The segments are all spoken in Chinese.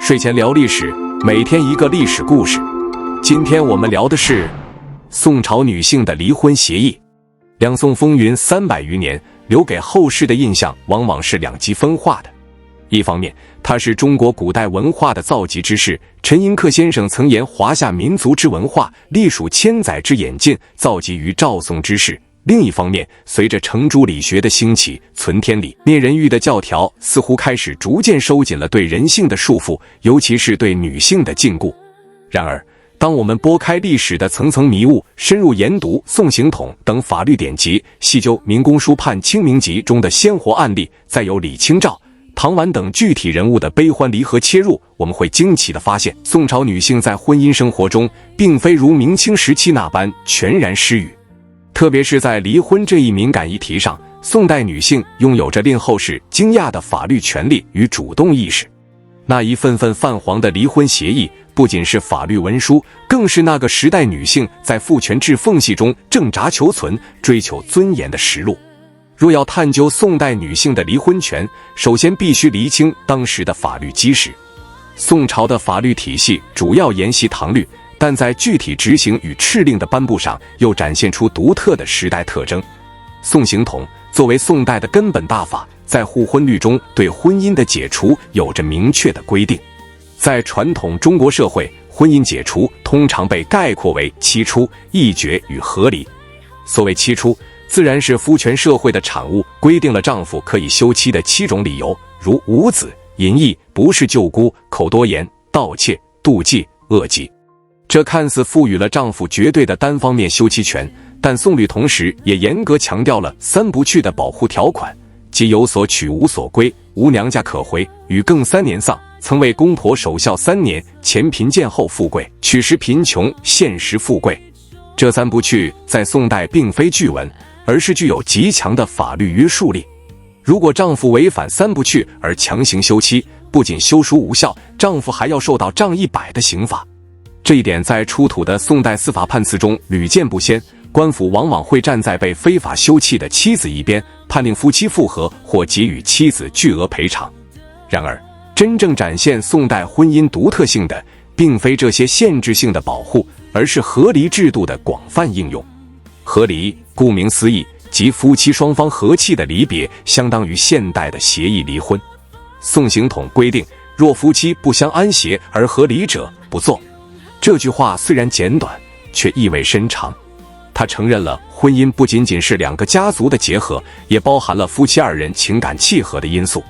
睡前聊历史，每天一个历史故事。今天我们聊的是宋朝女性的离婚协议。两宋风云300余年，留给后世的印象往往是两极分化的。一方面，它是中国古代文化的造极之势。陈寅恪先生曾言：华夏民族之文化，历数千载之演进，造极于赵宋之势。另一方面，随着程朱理学的兴起，存天理、灭人欲的教条似乎开始逐渐收紧了对人性的束缚，尤其是对女性的禁锢。然而，当我们拨开历史的层层迷雾，深入研读宋刑统等法律典籍，细究民工书判清明集中的鲜活案例，再由李清照、唐婉等具体人物的悲欢离合切入，我们会惊奇地发现，宋朝女性在婚姻生活中并非如明清时期那般全然失语。特别是在离婚这一敏感议题上，宋代女性拥有着令后世惊讶的法律权利与主动意识。那一份份泛黄的离婚协议，不仅是法律文书，更是那个时代女性在父权制缝隙中挣扎求存、追求尊严的实录。若要探究宋代女性的离婚权，首先必须厘清当时的法律基石。宋朝的法律体系主要沿袭唐律，但在具体执行与敕令的颁布上，又展现出独特的时代特征。宋刑统作为宋代的根本大法，在互婚律中对婚姻的解除有着明确的规定。在传统中国社会，婚姻解除通常被概括为期初、议决与和离。所谓期初，自然是夫权社会的产物，规定了丈夫可以休妻的7种理由，如无子、淫逸、不是舅姑、口多言、盗窃、妒忌、恶疾。这看似赋予了丈夫绝对的单方面休妻权，但宋律同时也严格强调了3不去的保护条款，即有所取无所归，无娘家可回，与更3年丧，曾为公婆守孝3年，前贫贱后富贵，取时贫穷，现时富贵。这3不去在宋代并非句文，而是具有极强的法律约束力。如果丈夫违反3不去而强行休妻，不仅休书无效，丈夫还要受到杖100的刑罚。这一点在出土的宋代司法判词中屡见不鲜，官府往往会站在被非法休弃的妻子一边，判令夫妻复合或给予妻子巨额赔偿。然而，真正展现宋代婚姻独特性的，并非这些限制性的保护，而是和离制度的广泛应用。和离，顾名思义，即夫妻双方和气的离别，相当于现代的协议离婚。宋刑统规定，若夫妻不相安协而和离者，不作。这句话虽然简短，却意味深长。他承认了婚姻不仅仅是2个家族的结合，也包含了夫妻2人情感契合的因素。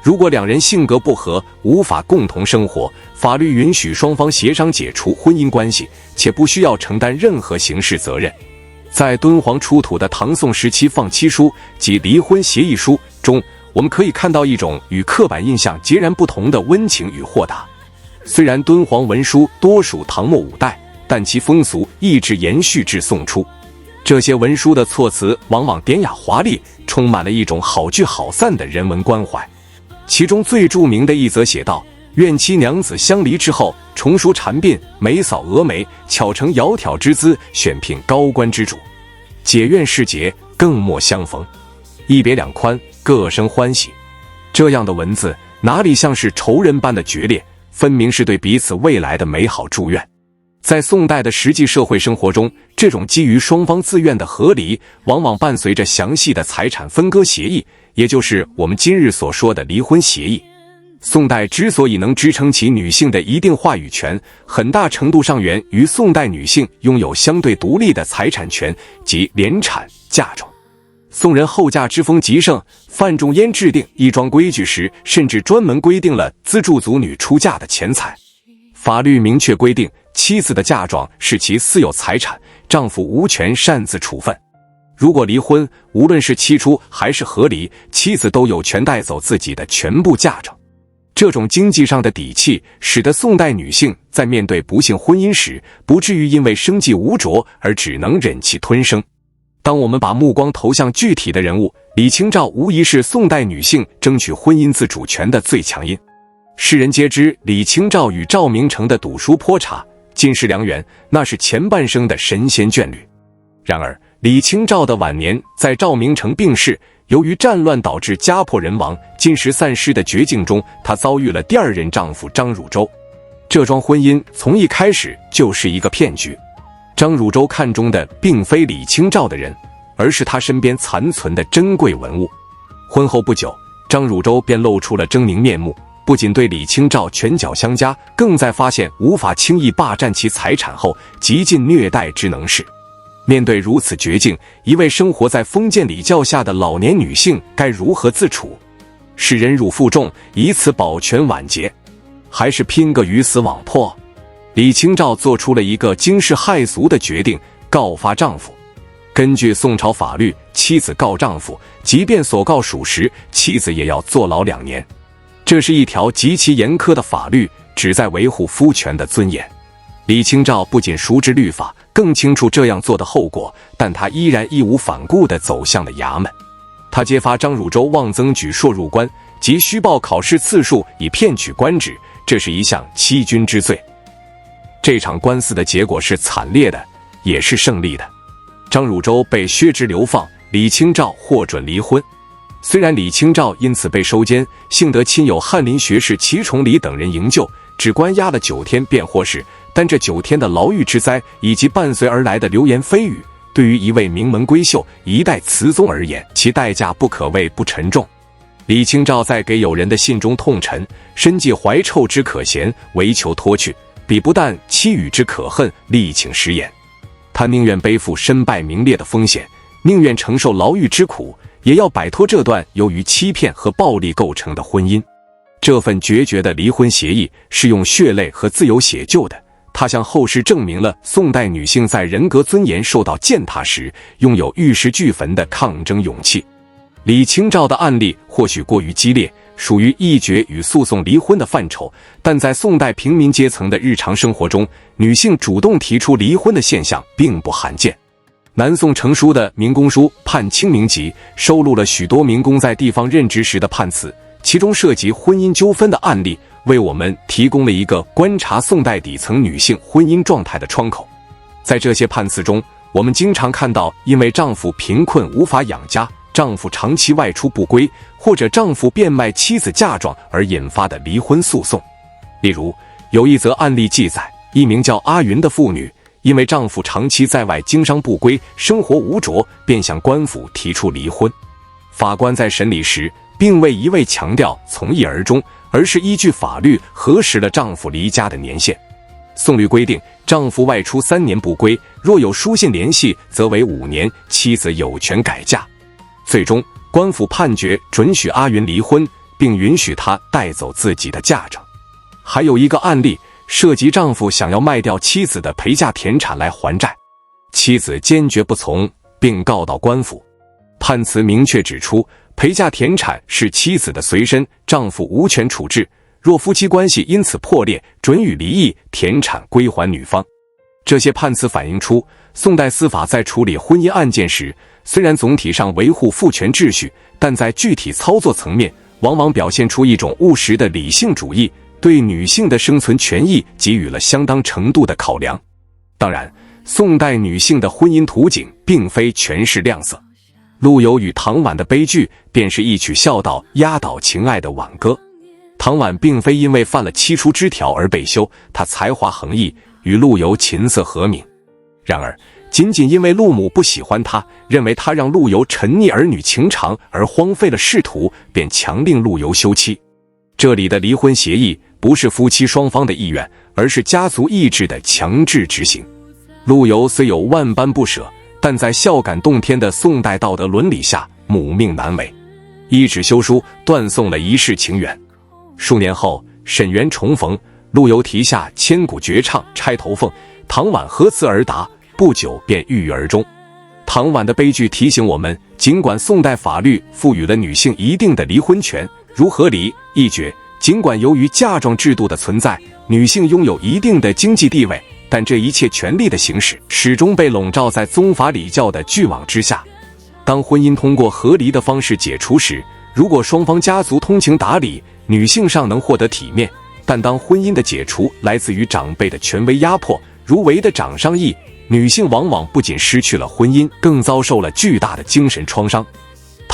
如果2人性格不合，无法共同生活，法律允许双方协商解除婚姻关系，且不需要承担任何刑事责任。在敦煌出土的唐宋时期放妻书及离婚协议书中，我们可以看到一种与刻板印象截然不同的温情与豁达。虽然敦煌文书多属唐末5代，但其风俗一直延续至宋初。这些文书的措辞往往典雅华丽，充满了一种好聚好散的人文关怀。其中最著名的一则写道：愿妻娘子相离之后，重梳蝉鬓，眉扫蛾眉，巧成窈窕之姿，选聘高官之主。解怨释结，更莫相逢。一别两宽，各生欢喜。这样的文字哪里像是仇人般的决裂，分明是对彼此未来的美好祝愿。在宋代的实际社会生活中，这种基于双方自愿的和离，往往伴随着详细的财产分割协议，也就是我们今日所说的离婚协议。宋代之所以能支撑起女性的一定话语权，很大程度上源于宋代女性拥有相对独立的财产权及联产嫁妆。宋人后嫁之风极盛，范仲淹制定一桩规矩时，甚至专门规定了资助族女出嫁的钱财。法律明确规定，妻子的嫁妆是其私有财产，丈夫无权擅自处分。如果离婚，无论是期初还是和离，妻子都有权带走自己的全部嫁妆。这种经济上的底气，使得宋代女性在面对不幸婚姻时，不至于因为生计无着而只能忍气吞声。当我们把目光投向具体的人物，李清照无疑是宋代女性争取婚姻自主权的最强音。世人皆知李清照与赵明诚的赌书泼茶，金石良缘，那是前半生的神仙眷侣。然而李清照的晚年在赵明诚病逝，由于战乱导致家破人亡、金石散失的绝境中，她遭遇了第二任丈夫张汝舟。这桩婚姻从一开始就是一个骗局。张汝舟看中的并非李清照的人，而是他身边残存的珍贵文物。婚后不久，张汝舟便露出了狰狞面目，不仅对李清照拳脚相加，更在发现无法轻易霸占其财产后，极尽虐待之能事。面对如此绝境，一位生活在封建礼教下的老年女性该如何自处？是忍辱负重，以此保全晚节，还是拼个鱼死网破？李清照做出了一个惊世骇俗的决定，告发丈夫。根据宋朝法律，妻子告丈夫，即便所告属实，妻子也要坐牢2年。这是一条极其严苛的法律，旨在维护夫权的尊严。李清照不仅熟知律法，更清楚这样做的后果，但她依然义无反顾地走向了衙门。她揭发张汝舟妄增举硕入关，及虚报考试次数以骗取官职，这是一项欺君之罪。这场官司的结果是惨烈的，也是胜利的。张汝舟被削职流放，李清照获准离婚。虽然李清照因此被收监，幸得亲友翰林学士齐崇礼等人营救，只关押了9天便获释，但这9天的牢狱之灾以及伴随而来的流言蜚语，对于一位名门闺秀、一代词宗而言，其代价不可谓不沉重。李清照在给友人的信中痛陈：身既怀臭之可嫌，唯求脱去，彼不但妻与之可恨，力请食言。他宁愿背负身败名裂的风险，宁愿承受牢狱之苦，也要摆脱这段由于欺骗和暴力构成的婚姻。这份决绝的离婚协议是用血泪和自由写就的，它向后世证明了宋代女性在人格尊严受到践踏时，拥有玉石俱焚的抗争勇气。李清照的案例或许过于激烈，属于议决与诉讼离婚的范畴，但在宋代平民阶层的日常生活中，女性主动提出离婚的现象并不罕见。南宋成书的《民工书·判清明集》收录了许多民工在地方任职时的判词，其中涉及婚姻纠纷的案例，为我们提供了一个观察宋代底层女性婚姻状态的窗口。在这些判词中，我们经常看到因为丈夫贫困无法养家，丈夫长期外出不归，或者丈夫变卖妻子嫁妆而引发的离婚诉讼。例如，有一则案例记载，一名叫阿云的妇女，因为丈夫长期在外经商不归，生活无着，便向官府提出离婚。法官在审理时，并未一味强调从一而终，而是依据法律核实了丈夫离家的年限。宋律规定，丈夫外出3年不归，若有书信联系，则为5年，妻子有权改嫁。最终，官府判决准许阿云离婚，并允许她带走自己的嫁妆。还有一个案例，涉及丈夫想要卖掉妻子的陪嫁田产来还债，妻子坚决不从，并告到官府。判词明确指出，陪嫁田产是妻子的随身，丈夫无权处置，若夫妻关系因此破裂，准予离异，田产归还女方。这些判词反映出，宋代司法在处理婚姻案件时，虽然总体上维护父权秩序，但在具体操作层面，往往表现出一种务实的理性主义，对女性的生存权益给予了相当程度的考量。当然，宋代女性的婚姻图景并非全是亮色。陆游与唐婉的悲剧便是一曲孝道压倒情爱的挽歌。唐婉并非因为犯了7出之条而被休，她才华横溢，与陆游琴瑟和鸣。然而，仅仅因为陆母不喜欢他，认为他让陆游沉溺儿女情长而荒废了仕途，便强令陆游休妻。这里的离婚协议不是夫妻双方的意愿，而是家族意志的强制执行。陆游虽有万般不舍，但在孝感动天的宋代道德伦理下，母命难违，一纸休书断送了一世情缘。数年后，沈园重逢，陆游题下千古绝唱《钗头凤》，唐婉和词而答，不久便郁郁而终。唐婉的悲剧提醒我们，尽管宋代法律赋予了女性一定的离婚权，如和离、议决，尽管由于嫁妆制度的存在，女性拥有一定的经济地位，但这一切权利的行使始终被笼罩在宗法礼教的巨网之下。当婚姻通过和离的方式解除时，如果双方家族通情达理，女性尚能获得体面，但当婚姻的解除来自于长辈的权威压迫，如韦的掌上义，女性往往不仅失去了婚姻，更遭受了巨大的精神创伤。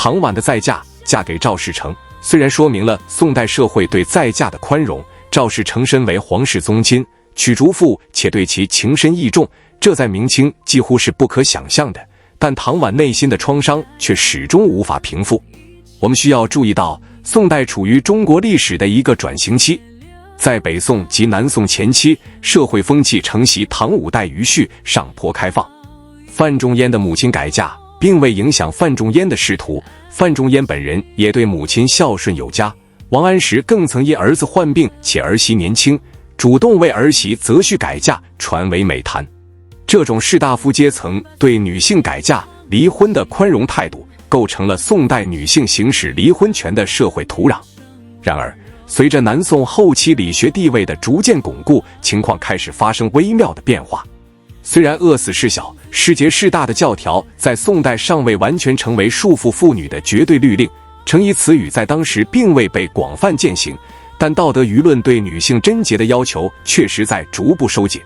唐婉的再嫁，嫁给赵世成，虽然说明了宋代社会对再嫁的宽容，赵世成身为皇室宗亲，娶逐妇且对其情深意重，这在明清几乎是不可想象的，但唐婉内心的创伤却始终无法平复。我们需要注意到，宋代处于中国历史的一个转型期，在北宋及南宋前期，社会风气承袭唐五代余绪，上颇开放。范仲淹的母亲改嫁，并未影响范仲淹的仕途，范仲淹本人也对母亲孝顺有加。王安石更曾因儿子患病且儿媳年轻，主动为儿媳择婿改嫁，传为美谈。这种士大夫阶层对女性改嫁、离婚的宽容态度，构成了宋代女性行使离婚权的社会土壤。然而，随着南宋后期理学地位的逐渐巩固，情况开始发生微妙的变化。虽然饿死事小，失节事大的教条在宋代尚未完全成为束缚妇女的绝对律令，程颐词语在当时并未被广泛践行，但道德舆论对女性贞洁的要求确实在逐步收紧。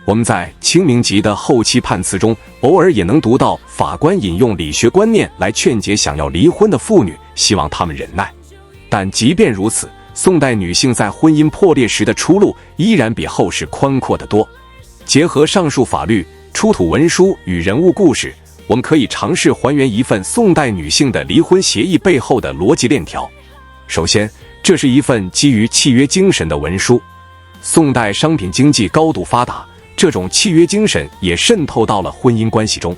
我们在清明集的后期判词中，偶尔也能读到法官引用理学观念来劝解想要离婚的妇女，希望她们忍耐。但即便如此，宋代女性在婚姻破裂时的出路依然比后世宽阔得多。结合上述法律、出土文书与人物故事，我们可以尝试还原一份宋代女性的离婚协议背后的逻辑链条。首先，这是一份基于契约精神的文书。宋代商品经济高度发达，这种契约精神也渗透到了婚姻关系中。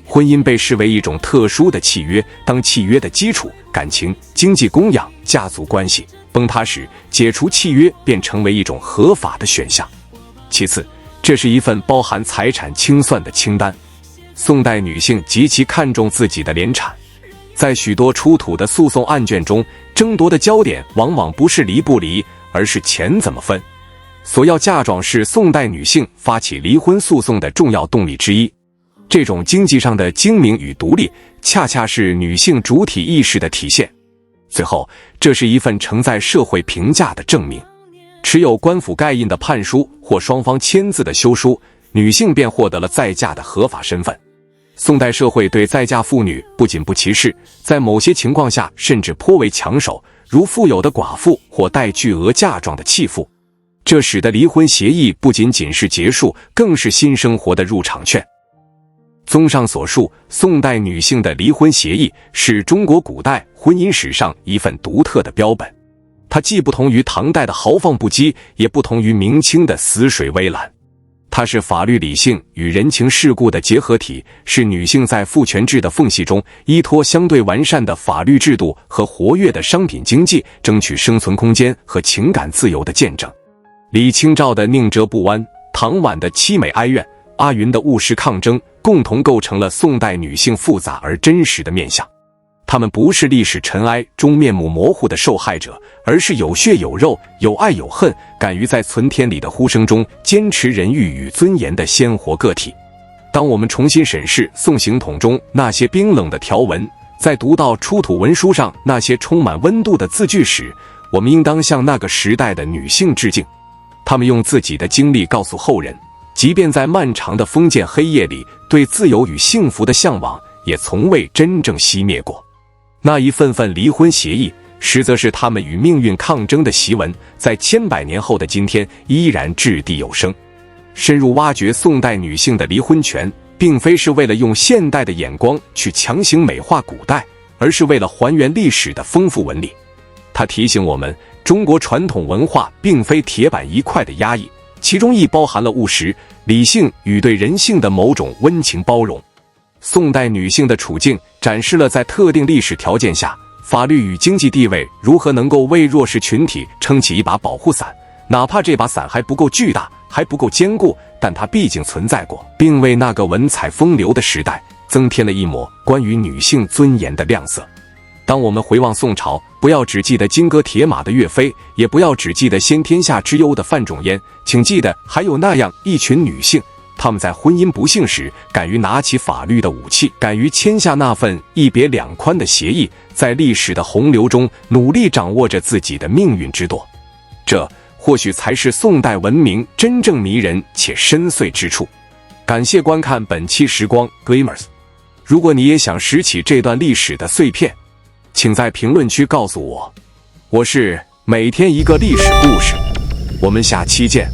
婚姻被视为一种特殊的契约，当契约的基础、感情、经济供养、家族关系崩塌时，解除契约便成为一种合法的选项。其次，这是一份包含财产清算的清单。宋代女性极其看重自己的联产，在许多出土的诉讼案卷中，争夺的焦点往往不是离不离，而是钱怎么分。索要嫁妆是宋代女性发起离婚诉讼的重要动力之一。这种经济上的精明与独立，恰恰是女性主体意识的体现。最后，这是一份承载社会评价的证明。持有官府盖印的判书或双方签字的休书，女性便获得了再嫁的合法身份。宋代社会对再嫁妇女不仅不歧视，在某些情况下甚至颇为抢手，如富有的寡妇或带巨额嫁妆的弃妇。这使得离婚协议不仅仅是结束，更是新生活的入场券。综上所述，宋代女性的离婚协议是中国古代婚姻史上一份独特的标本。它既不同于唐代的豪放不羁，也不同于明清的死水微澜。它是法律理性与人情世故的结合体，是女性在父权制的缝隙中依托相对完善的法律制度和活跃的商品经济，争取生存空间和情感自由的见证。李清照的宁折不弯，唐婉的凄美哀怨，阿云的务实抗争，共同构成了宋代女性复杂而真实的面相。她们不是历史尘埃中面目模糊的受害者，而是有血有肉、有爱有恨，敢于在存天理的呼声中坚持人欲与尊严的鲜活个体。当我们重新审视宋刑统中那些冰冷的条文，在读到出土文书上那些充满温度的字句时，我们应当向那个时代的女性致敬。她们用自己的经历告诉后人，即便在漫长的封建黑夜里，对自由与幸福的向往也从未真正熄灭过。那一份份离婚协议，实则是他们与命运抗争的檄文，在千百年后的今天依然掷地有声。深入挖掘宋代女性的离婚权，并非是为了用现代的眼光去强行美化古代，而是为了还原历史的丰富纹理。它提醒我们，中国传统文化并非铁板一块的压抑，其中亦包含了务实、理性与对人性的某种温情包容。宋代女性的处境展示了在特定历史条件下，法律与经济地位如何能够为弱势群体撑起一把保护伞，哪怕这把伞还不够巨大，还不够坚固，但它毕竟存在过，并为那个文采风流的时代增添了一抹关于女性尊严的亮色。当我们回望宋朝，不要只记得金戈铁马的岳飞，也不要只记得先天下之忧的范仲淹，请记得还有那样一群女性，她们在婚姻不幸时敢于拿起法律的武器，敢于签下那份一别两宽的协议，在历史的洪流中努力掌握着自己的命运之舵。这或许才是宋代文明真正迷人且深邃之处。感谢观看本期时光 Glimmers。如果你也想拾起这段历史的碎片，请在评论区告诉我。我是每天一个历史故事，我们下期见。